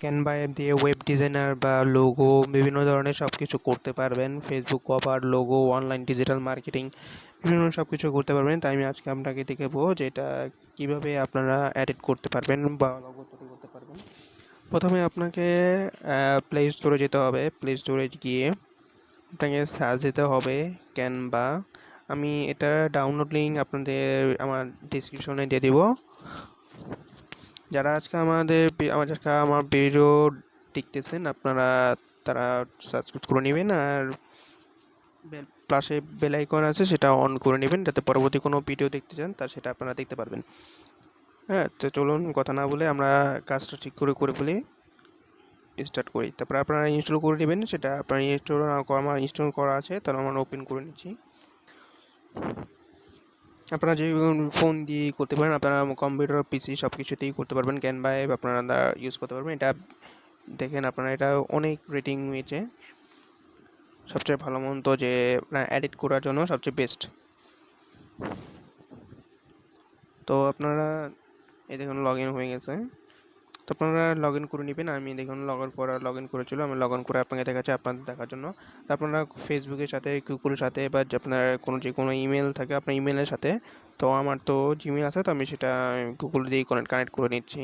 Canva app দিয়ে web designer বা logo বিভিন্ন ধরনের সব কিছু করতে পারবেন। Facebook cover, logo, online digital marketing বিভিন্ন সব কিছু করতে পারবেন। তাই আমি আজকে আপনাকে দেখাবো যে এটা কীভাবে আপনারা এডিট করতে পারবেন বা লোগো তৈরি করতে পারবেন। প্রথমে আপনাকে প্লে স্টোরে যেতে হবে। প্লে স্টোরে গিয়ে আপনাকে সার্চ দিতে হবে ক্যানভা। আমি এটা ডাউনলোড লিঙ্ক আপনাদের আমার ডিসক্রিপশনে দিয়ে দিব। যারা আজকে আমার ভিডিও দেখতেছেন আপনারা তারা সাবস্ক্রাইব করে নেবেন আর পাশে বেল আইকন আছে সেটা অন করে নেবেন যাতে পরবর্তী কোনো ভিডিও দেখতে চান তা সেটা আপনারা দেখতে পারবেন। হ্যাঁ, তো চলুন কথা না বলে আমরা কাজটা ঠিক করে ফেলি, স্টার্ট করি। তারপরে আপনারা ইনস্টল করে নেবেন। সেটা আপনার আমার ইনস্টল করা আছে, তাহলে আমরা ওপেন করে নিচ্ছি। আপনারা যে ফোন দিয়ে করতে পারেন, আপনারা কম্পিউটার, পিসি সব কিছুতেই করতে পারবেন। ক্যানভা অ্যাপ আপনারা ইউজ করতে পারবেন। এটা দেখেন আপনারা এটা অনেক রেটিং হয়েছে, সবচেয়ে ভালো মন্দ যে এডিট করার জন্য সবচেয়ে বেস্ট। তো আপনারা এই দেখুন লগ ইন হয়ে গেছে। তো আপনারা লগ ইন করে নেবেন। আমি দেখুন লগ ইন করেছিল, আমি লগ ইন করে আপনাকে দেখাচ্ছি আপনাদের দেখার জন্য। তো আপনারা ফেসবুকের সাথে, গুগলের সাথে বা আপনার যে কোনো ইমেল থাকে আপনার ইমেলের সাথে, তো আমার তো জিমেল আছে, তো আমি সেটা গুগল দিয়ে কানেক্ট করে নিচ্ছি।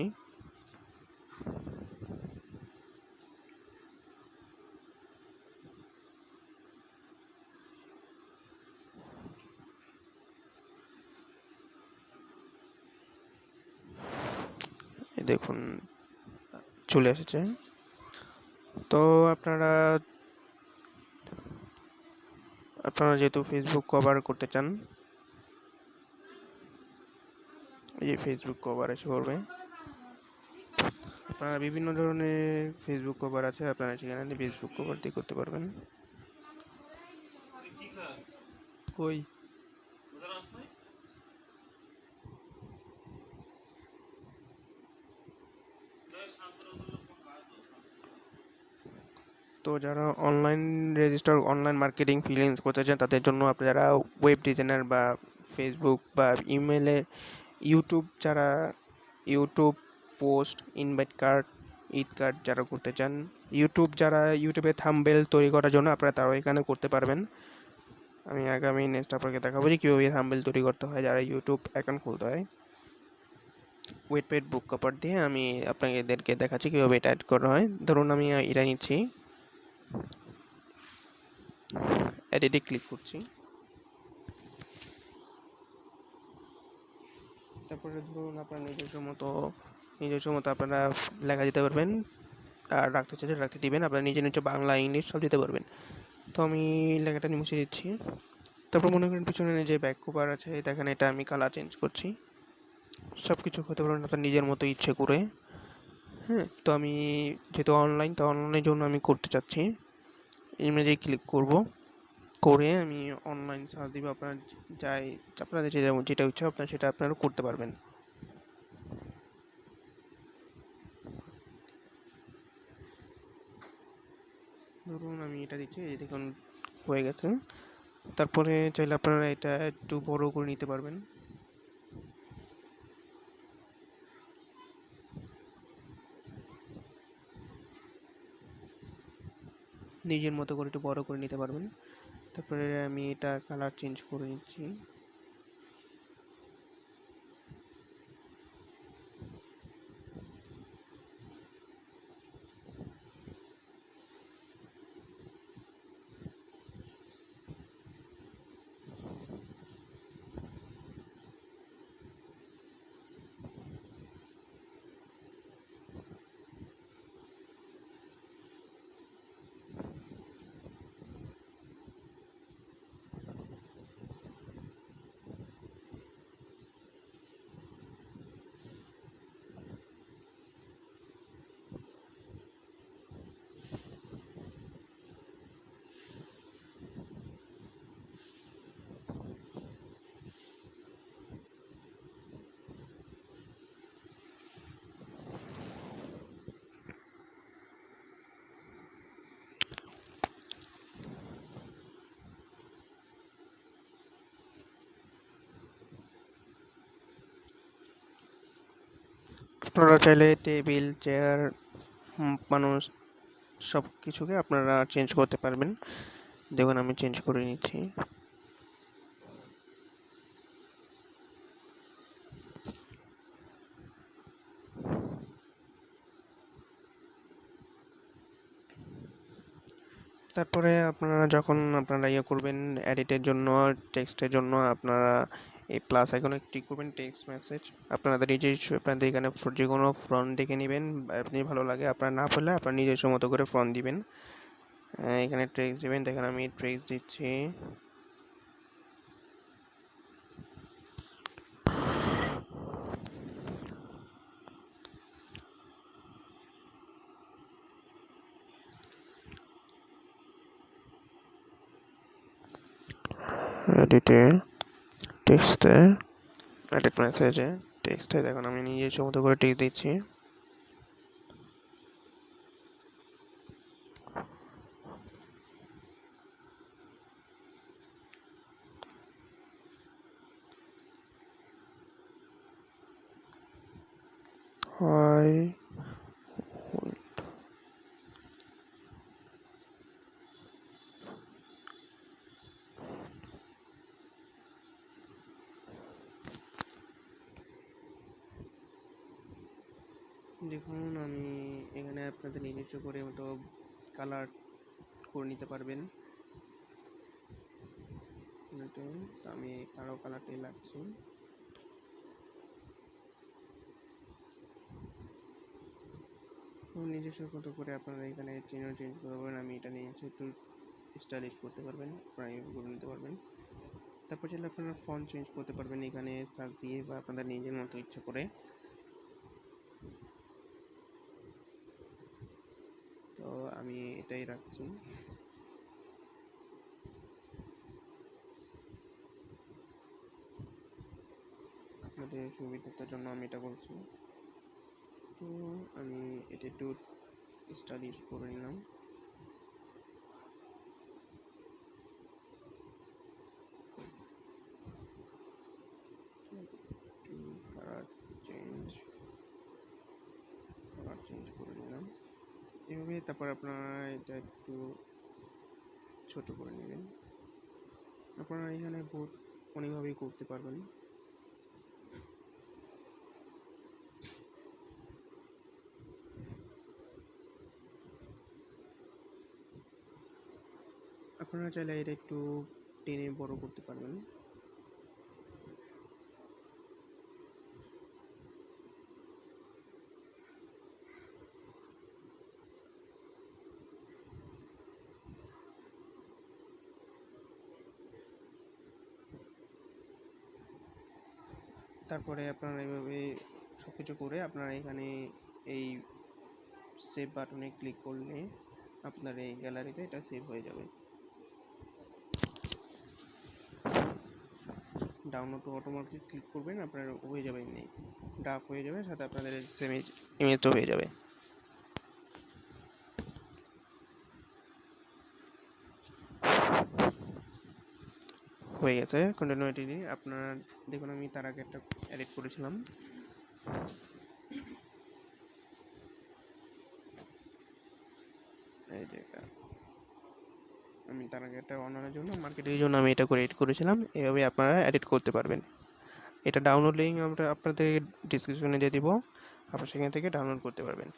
দেখুন চলে এসেছে। তো আপনারা যেহেতু ফেসবুক কভার করতে চান, এই ফেসবুক কভার এসে পড়বে। আপনারা বিভিন্ন ধরনের ফেসবুক কভার আছে, আপনারা সেখানে ফেসবুক কভার দিয়ে করতে পারবেন। কই তো যারা অনলাইন মার্কেটিং ফ্রিল্যান্স করতে চান তাদের জন্য, আপনি যারা ওয়েব ডিজাইনার বা ফেসবুক বা ইমেলে YouTube post, invite card, Eid card যারা করতে চান, ইউটিউবে থাম্বনেল তৈরি করার জন্য আপনারা তারাও এখানে করতে পারবেন। আমি আগামী নেক্সট আপনাকে দেখাবো যে কীভাবে থাম্বনেল তৈরি করতে হয় যারা ইউটিউব অ্যাকাউন্ট খুলতে হয়। ওয়েট বুক কভার দিয়ে আমি আপনাদেরকে দেখাচ্ছি কীভাবে এটা অ্যাড করা হয়। ধরুন আমি এটা নিচ্ছি, এডিটে ক্লিক করছি। তারপরে ধরুন আপনার নিজস্ব মতো আপনারা লেখা দিতে পারবেন, আর রাখতে চাইলে রাখতে দিবেন। আপনারা নিজে বাংলা, ইংলিশ সব দিতে পারবেন। তো আমি লেখাটা মুছে দিচ্ছি। তারপর মনে করেন পিছনে যে ব্যাক কভার আছে, দেখেন এটা আমি কালার চেঞ্জ করছি। সব কিছু করতে পারবেন আপনার নিজের মতো ইচ্ছে করে। হ্যাঁ, তো আমি যেহেতু অনলাইনের জন্য আমি করতে চাচ্ছি, ইমেজে ক্লিক করব, করে আমি অনলাইন সার্চ দিব। আপনাদের যেটা ইচ্ছা আপনারা সেটা আপনারা করতে পারবেন। ধরুন আমি এটা দিচ্ছি, এই দেখুন হয়ে গেছে। তারপরে চাইলে আপনারা এটা একটু বড় করে নিতে পারবেন। নিজের মতো করে একটু বড় করে নিতে পারবেন। তারপরে আমি এটা কালার চেঞ্জ করে নিচ্ছি। আপনারা চাইলে টেবিল, চেয়ার মানুষ সব কিছুকে আপনারা চেঞ্জ করতে পারবেন। দেখুন আমি চেঞ্জ করে নিচ্ছি। তারপরে আপনারা যখন ইয়ে করবেন এডিটের জন্য, টেক্সটের জন্য আপনারা এই প্লাস আইকনে ক্লিক করবেন, টেক্সট মেসেজ আপনাদের আপনাদের এখানে যে কোনো ফন্ট দেখে নেবেন, আপনি ভালো লাগে, আপনার না পেলে আপনার নিজস্ব মতো করে ফন্ট দিবেন। এখানে টেক্সট দিবেন, দেখেন আমি টেক্সট দিচ্ছি। এডিটে টেক্সটে এডিট মেসেজে টেক্সটে দেখুন আমি নিজস্ব মতো করে টেক্সট দিচ্ছি। হাই দেখুন আমি এখানে আপনাদের নিজস্ব করে মতো কালার করে নিতে পারবেন। আমি কালো কালারটাই লাগছি। নিজস্ব মতো করে আপনারা এখানে চেঞ্জ করতে পারবেন। আমি এটা নিয়ে একটু স্টাইলিশ করতে পারবেন, প্রাইম করে নিতে পারবেন। তারপর চাইলে আপনারা ফন্ট চেঞ্জ করতে পারবেন এখানে সার্চ দিয়ে বা আপনাদের নিজের মতো ইচ্ছা করে। তো আমি এটাই রাখছি। আপনাদের সুবিধার জন্য আমি এটা বলছি। তো আমি এটা একটু স্টাইলিশ করে নিলাম। কালার চেঞ্জ করে নিলাম এভাবে। তারপর আপনারা এটা একটু ছোট করে নেবেন। আপনারা এখানে বহুত অনেকভাবেই করতে পারবেন। আপনারা চাইলে এটা একটু টেনে বড় করতে পারবেন। তারপরে আপনারা এইভাবে সবকিছু করে আপনারা এখানে এই সেভ বাটনে ক্লিক করলে আপনার এই গ্যালারিতে এটা সেভ হয়ে যাবে। ডাউনলোড অটোমেটিক ক্লিক করবেন, আপনার হয়ে যাবে, এমনি ড্রাফট হয়ে যাবে, সাথে আপনাদের ইমেজও হয়ে যাবে। হয়ে গেছে কন্টিনিউটি। আপনারা দেখুন আমি তার আগে একটা এডিট করেছিলাম। এই যে এটা আমি তার আগে একটা অনলাইনের জন্য মার্কেটিংয়ের জন্য আমি এটা করে এডিট করেছিলাম। এভাবে আপনারা এডিট করতে পারবেন। এটা ডাউনলোড লিঙ্ক আমরা আপনাদের ডিসক্রিপশনে দিয়ে দিব, আপনারা সেখান থেকে ডাউনলোড করতে পারবেন।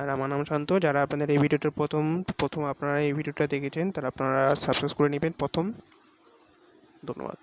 আর আমার নাম শান্ত। যারা আপনাদের এই ভিডিওটার প্রথম আপনারা এই ভিডিওটা দেখেছেন তারা আপনারা সাবস্ক্রাইব করে নেবেন প্রথম। ধন্যবাদ।